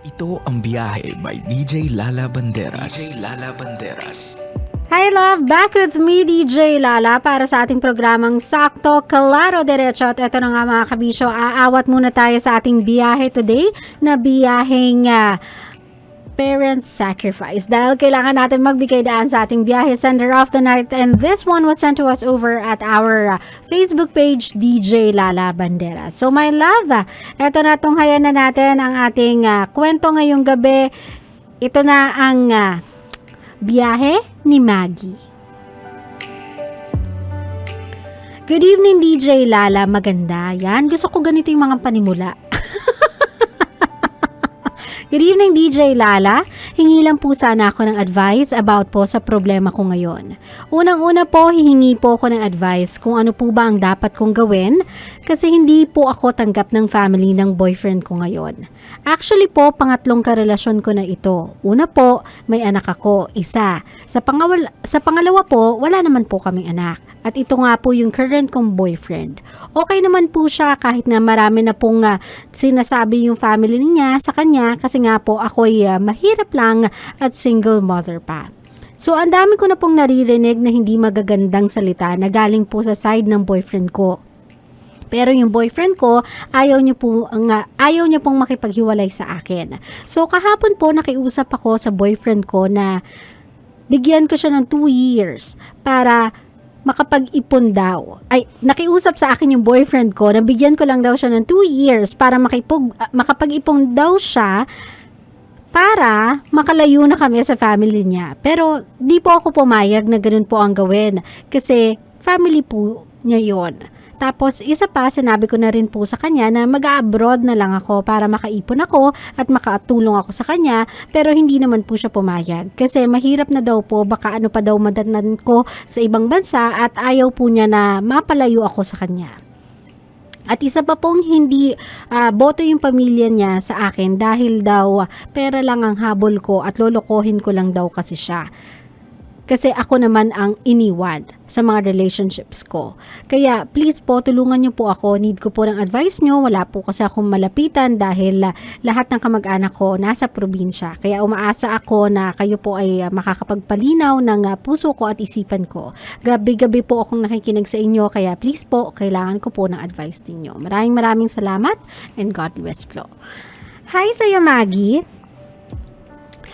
Ito ang Biyahe by DJ Lala Banderas. Hi love! Back with me, DJ Lala, para sa ating programang Sakto, Klaro, Diretso. At ito na nga mga kabisyo, aawat muna tayo sa ating biyahe today na biyaheng parent sacrifice. Dahil kailangan natin magbigay daan sa ating biyahe, Sender of the Night. And this one was sent to us over at our Facebook page, DJ Lala Banderas. So my love, ito na, tunghayan na natin ang ating kwento ngayong gabi. Ito na ang biyahe ni Maggie. Good evening, DJ Lala. Maganda. Yan. Gusto ko ganito yung mga panimula. Good evening, DJ Lala. Hingi lang po sana ako ng advice about po sa problema ko ngayon. Unang-una po, hihingi po ako ng advice kung ano po ba ang dapat kong gawin kasi hindi po ako tanggap ng family ng boyfriend ko ngayon. Actually po, pangatlong karelasyon ko na ito. Una po, may anak ako, isa. Sa pangalawa po, wala naman po kaming anak. At ito nga po yung current kong boyfriend. Okay naman po siya kahit na marami na pong sinasabi yung family niya sa kanya kasi nga po ako'y mahirap lang at single mother pa. So ang dami ko na pong naririnig na hindi magagandang salita na galing po sa side ng boyfriend ko. Pero yung boyfriend ko, ayaw niya pong makipaghiwalay sa akin. So kahapon po nakiusap ako sa boyfriend ko na bigyan ko siya ng 2 years para makapag-ipon daw. Ay, nakiusap sa akin yung boyfriend ko na bigyan ko lang daw siya ng 2 years para makapag-ipon daw siya para makalayo na kami sa family niya. Pero di po ako pumayag na ganun po ang gawin kasi family po niya yun. Tapos isa pa, sinabi ko na rin po sa kanya na mag-abroad na lang ako para makaipon ako at makatulong ako sa kanya, pero hindi naman po siya pumayag. Kasi mahirap na daw po, baka ano pa daw madatnan ko sa ibang bansa at ayaw po niya na mapalayo ako sa kanya. At isa pa pong hindi boto yung pamilya niya sa akin dahil daw pera lang ang habol ko at lolokohin ko lang daw kasi siya. Kasi ako naman ang iniwan sa mga relationships ko. Kaya please po, tulungan niyo po ako. Need ko po ng advice niyo. Wala po kasi akong malapitan dahil lahat ng kamag-anak ko nasa probinsya. Kaya umaasa ako na kayo po ay makakapagpalinaw ng puso ko at isipan ko. Gabi-gabi po akong nakikinig sa inyo. Kaya please po, kailangan ko po ng advice ninyo. Maraming salamat and God bless po. Hi sa'yo, Maggie.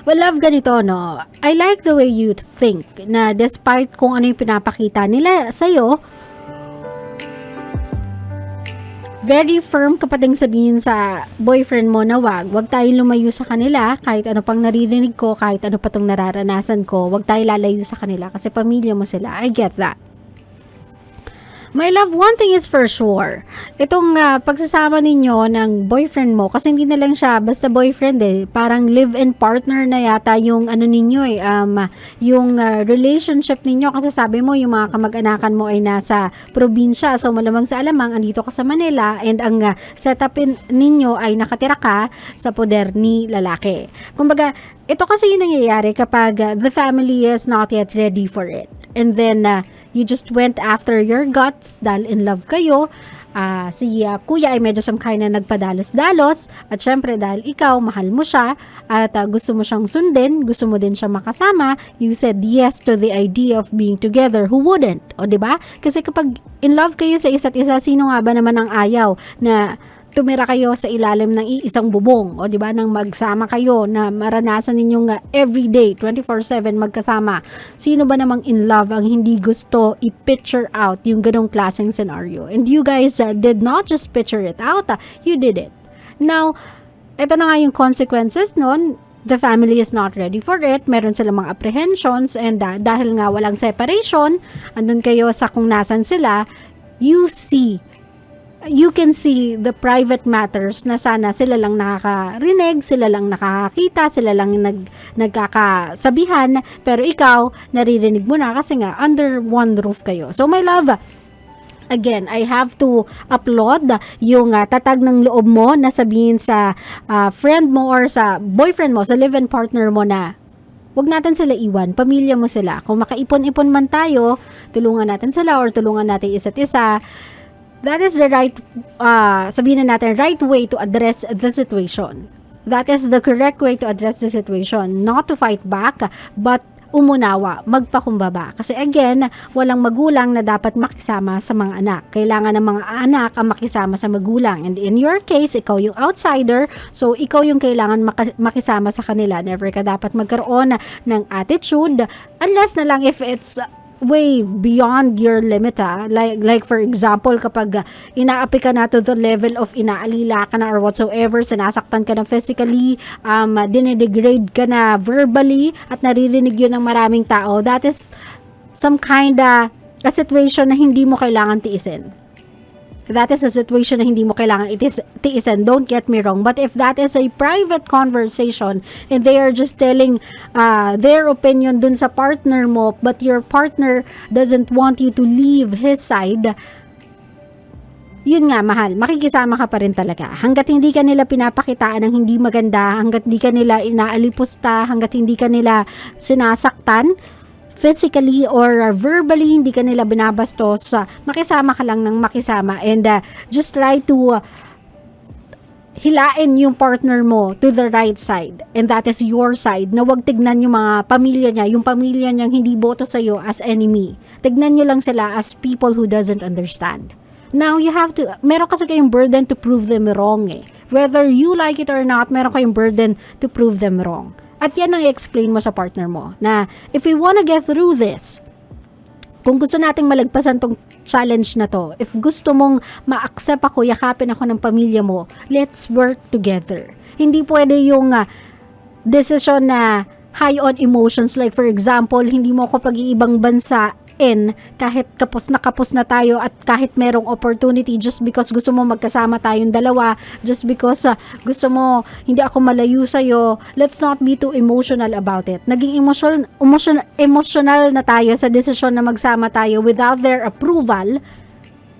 Well, love, ganito, no? I like the way you think na despite kung ano yung pinapakita nila sa'yo, very firm ka pa ding sabihin sa boyfriend mo na wag tayong lumayo sa kanila kahit ano pang naririnig ko, kahit ano pa tong nararanasan ko, wag tayo lalayo sa kanila kasi pamilya mo sila. I get that. My love, one thing is for sure. Itong pagsasama ninyo ng boyfriend mo, kasi hindi na lang siya basta boyfriend parang live-in partner na yata yung ano ninyo yung relationship ninyo kasi sabi mo yung mga kamag-anakan mo ay nasa probinsya. So malamang sa alamang andito ka sa Manila and ang setup ninyo ay nakatira ka sa poder ni lalaki. Kumbaga, ito kasi yung nangyayari kapag the family is not yet ready for it. And then, you just went after your guts dahil in love kayo. Si kuya ay medyo some kind na nagpadalos-dalos at syempre dahil ikaw, mahal mo siya at gusto mo siyang sundin, gusto mo din siya makasama, you said yes to the idea of being together. Who wouldn't? O diba? Kasi kapag in love kayo sa isa't isa, sino nga ba naman ang ayaw na tumira kayo sa ilalim ng isang bubong o di ba nang magsama kayo na maranasan ninyong everyday 24/7 magkasama. Sino ba namang in love ang hindi gusto i-picture out yung ganong klaseng scenario? And you guys did not just picture it out, you did it. Now, ito na nga yung consequences nun. The family is not ready for it. Meron silang mga apprehensions and dahil nga walang separation, andun kayo sa kung nasan sila, you can see the private matters na sana sila lang nakakarinig, sila lang nakakakita, sila lang nagkakasabihan, pero ikaw, naririnig mo na kasi nga under one roof kayo. So my love, again, I have to applaud yung tatag ng loob mo na sabihin sa friend mo or sa boyfriend mo, sa live-in partner mo na wag natin sila iwan, pamilya mo sila. Kung makaipon-ipon man tayo, tulungan natin sila or tulungan natin isa't isa. That is the right, sabihin na natin, right way to address the situation. That is the correct way to address the situation. Not to fight back, but umunawa, magpakumbaba. Kasi again, walang magulang na dapat makisama sa mga anak. Kailangan ng mga anak ang makisama sa magulang. And in your case, ikaw yung outsider, so ikaw yung kailangan makisama sa kanila. Never ka dapat magkaroon ng attitude, unless na lang if it's way beyond your limit, like for example, kapag inaapi ka na to the level of inaalila ka na or whatsoever, sinasaktan ka na physically, dinedegrade ka na verbally, at naririnig yun ng maraming tao, that is some kinda a situation na hindi mo kailangan tiisin. That is a situation na hindi mo kailangan tiisin. Don't get me wrong. But if that is a private conversation and they are just telling their opinion dun sa partner mo, but your partner doesn't want you to leave his side, yun nga, mahal, makikisama ka pa rin talaga. Hanggat hindi ka nila pinapakitaan ng hindi maganda, hanggat hindi ka nila inaalipusta, hanggat hindi ka nila sinasaktan, physically or verbally, hindi ka nila binabastos, makisama ka lang ng makisama, and just try to hilain yung partner mo to the right side, and that is your side, na wag tignan yung mga pamilya niya, yung pamilya niyang hindi boto sa'yo as enemy. Tignan nyo lang sila as people who doesn't understand. Now, you have to, meron kasi kayong burden to prove them wrong eh. Whether you like it or not, meron kayong burden to prove them wrong. At yan ang i-explain mo sa partner mo, na if we wanna get through this, kung gusto nating malagpasan tong challenge na to, if gusto mong ma-accept ako, yakapin ako ng pamilya mo, let's work together. Hindi pwede yung decision na high on emotions, like for example, hindi mo ako pag-iibang bansa kahit kapos na tayo, at kahit merong opportunity, just because gusto mo magkasama tayong dalawa, just because gusto mo hindi ako malayo sa'yo, let's not be too emotional about it. Naging emotional na tayo sa desisyon na magsama tayo without their approval.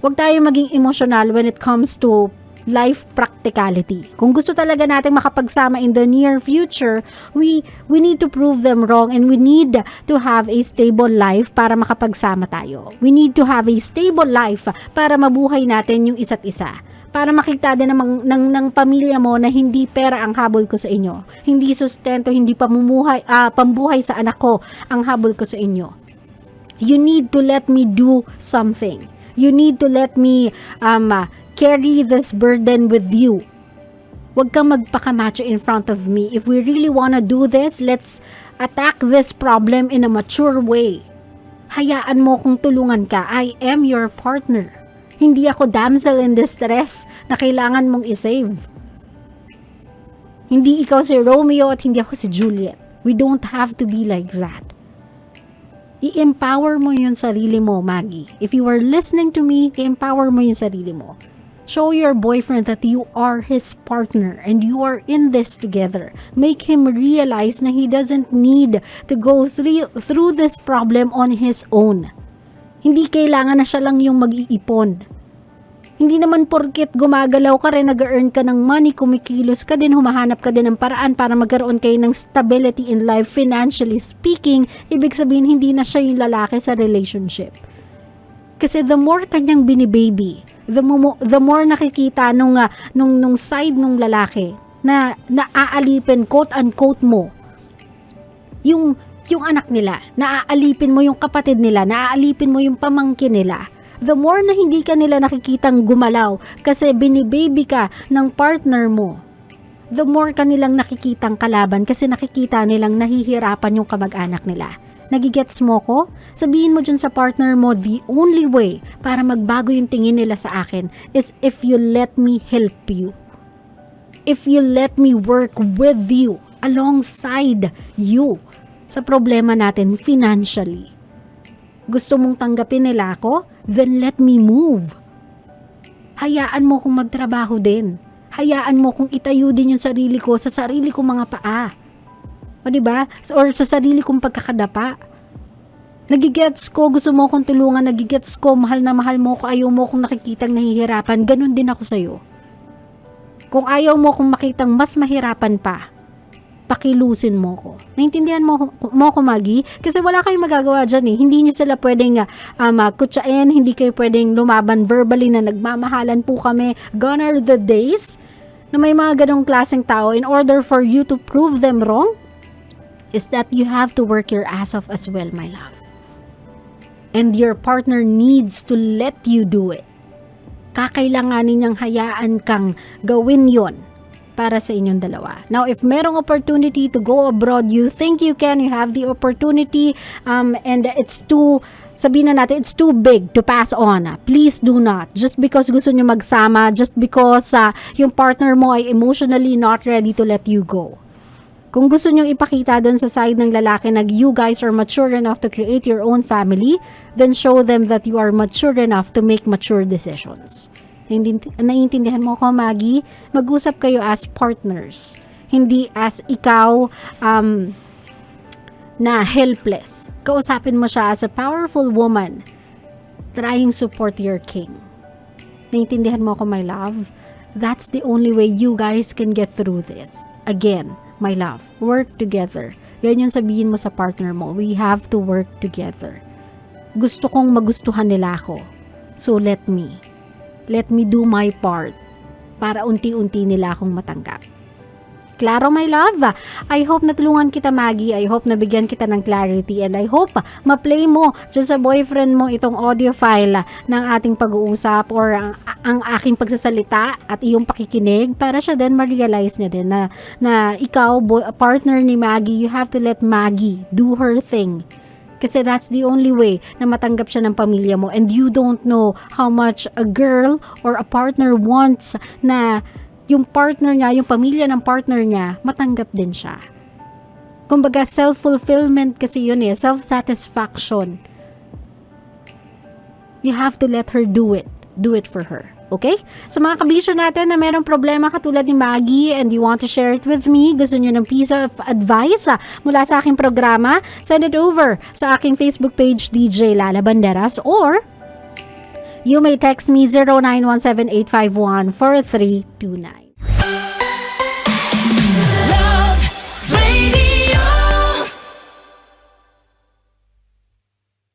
Huwag tayo maging emotional when it comes to life practicality. Kung gusto talaga natin makapagsama in the near future, we need to prove them wrong, and we need to have a stable life para makapagsama tayo. We need to have a stable life para mabuhay natin yung isa't isa. Para makita din ng pamilya mo na hindi pera ang habol ko sa inyo. Hindi sustento, hindi pambuhay sa anak ko ang habol ko sa inyo. You need to let me do something. You need to let me carry this burden with you. Huwag kang magpakamacho in front of me. If we really wanna do this, let's attack this problem in a mature way. Hayaan mo kung tulungan ka. I am your partner. Hindi ako damsel in distress na kailangan mong isave. Hindi ikaw si Romeo at hindi ako si Juliet. We don't have to be like that. I-empower mo yung sarili mo, Maggie. If you are listening to me, i-empower mo yung sarili mo. Show your boyfriend that you are his partner and you are in this together. Make him realize na he doesn't need to go through this problem on his own. Hindi kailangan na siya lang yung mag-iipon. Hindi naman porket gumagalaw ka rin, nag-earn ka ng money, kumikilos ka din, humahanap ka din ng paraan para magkaroon kayo ng stability in life, financially speaking, ibig sabihin hindi na siya yung lalaki sa relationship. Kasi the more kanyang binibaby, the more nakikita nung side nung lalaki na naaalipin, quote unquote mo, yung anak nila, naaalipin mo yung kapatid nila, naaalipin mo yung pamangkin nila, the more na hindi ka nila nakikitang gumalaw kasi binibaby ka ng partner mo, the more ka nilang nakikitang kalaban kasi nakikita nilang nahihirapan yung kamag-anak nila. Nagigets mo ko? Sabihin mo dyan sa partner mo, the only way para magbago yung tingin nila sa akin is if you let me help you. If you let me work with you, alongside you, sa problema natin financially. Gusto mong tanggapin nila ako? Then let me move. Hayaan mo kong magtrabaho din. Hayaan mo kong itayo din yung sarili ko sa sarili kong mga paa. O diba? Or sa sarili kong pagkakadapa. Nagigets ko, gusto mo akong tulungan, nagigets ko, mahal na mahal mo ko, ayaw mo akong nakikitang nahihirapan, ganun din ako sa'yo. Kung ayaw mo akong makitang mas mahirapan pa, pakilusin mo ko. Naintindihan mo ko, Maggie? Kasi wala kayong magagawa dyan eh. Hindi nyo sila pwedeng kutsain, hindi kayo pwedeng lumaban verbally na nagmamahalan po kami. Gone are the days na may mga ganong klaseng tao, in order for you to prove them wrong, is that you have to work your ass off as well, my love. And your partner needs to let you do it. Kakailanganin niyang hayaan kang gawin yon para sa inyong dalawa. Now, if merong opportunity to go abroad, you think you can, you have the opportunity, and it's too, sabihin na natin, it's too big to pass on. Please do not. Just because gusto nyo magsama, just because yung partner mo ay emotionally not ready to let you go. Kung gusto nyong ipakita doon sa side ng lalaki na you guys are mature enough to create your own family, then show them that you are mature enough to make mature decisions. Naiintindihan mo ko, Maggie? Mag-usap kayo as partners. Hindi as ikaw na helpless. Kausapin mo siya as a powerful woman trying support your king. Naiintindihan mo ko, my love? That's the only way you guys can get through this. Again, my love, work together. Yan yung sabihin mo sa partner mo. We have to work together. Gusto kong magustuhan nila ako. So let me do my part para unti-unti nila akong matanggap. Klaro, my love? I hope natulungan kita, Maggie. I hope nabigyan kita ng clarity, and I hope ma-play mo dyan sa boyfriend mo itong audio file ng ating pag-uusap or ang aking pagsasalita at iyong pakikinig para siya din ma-realize niya din na ikaw, partner ni Maggie, you have to let Maggie do her thing. Kasi that's the only way na matanggap siya ng pamilya mo, and you don't know how much a girl or a partner wants na yung partner niya, yung pamilya ng partner niya, matanggap din siya. Kumbaga, self-fulfillment kasi yun eh, self-satisfaction. You have to let her do it. Do it for her. Okay? Sa mga kabisyo natin na mayroong problema katulad ni Maggie and you want to share it with me, gusto nyo ng piece of advice mula sa aking programa, send it over sa aking Facebook page, DJ Lala Banderas, or you may text me 0917-851-4329.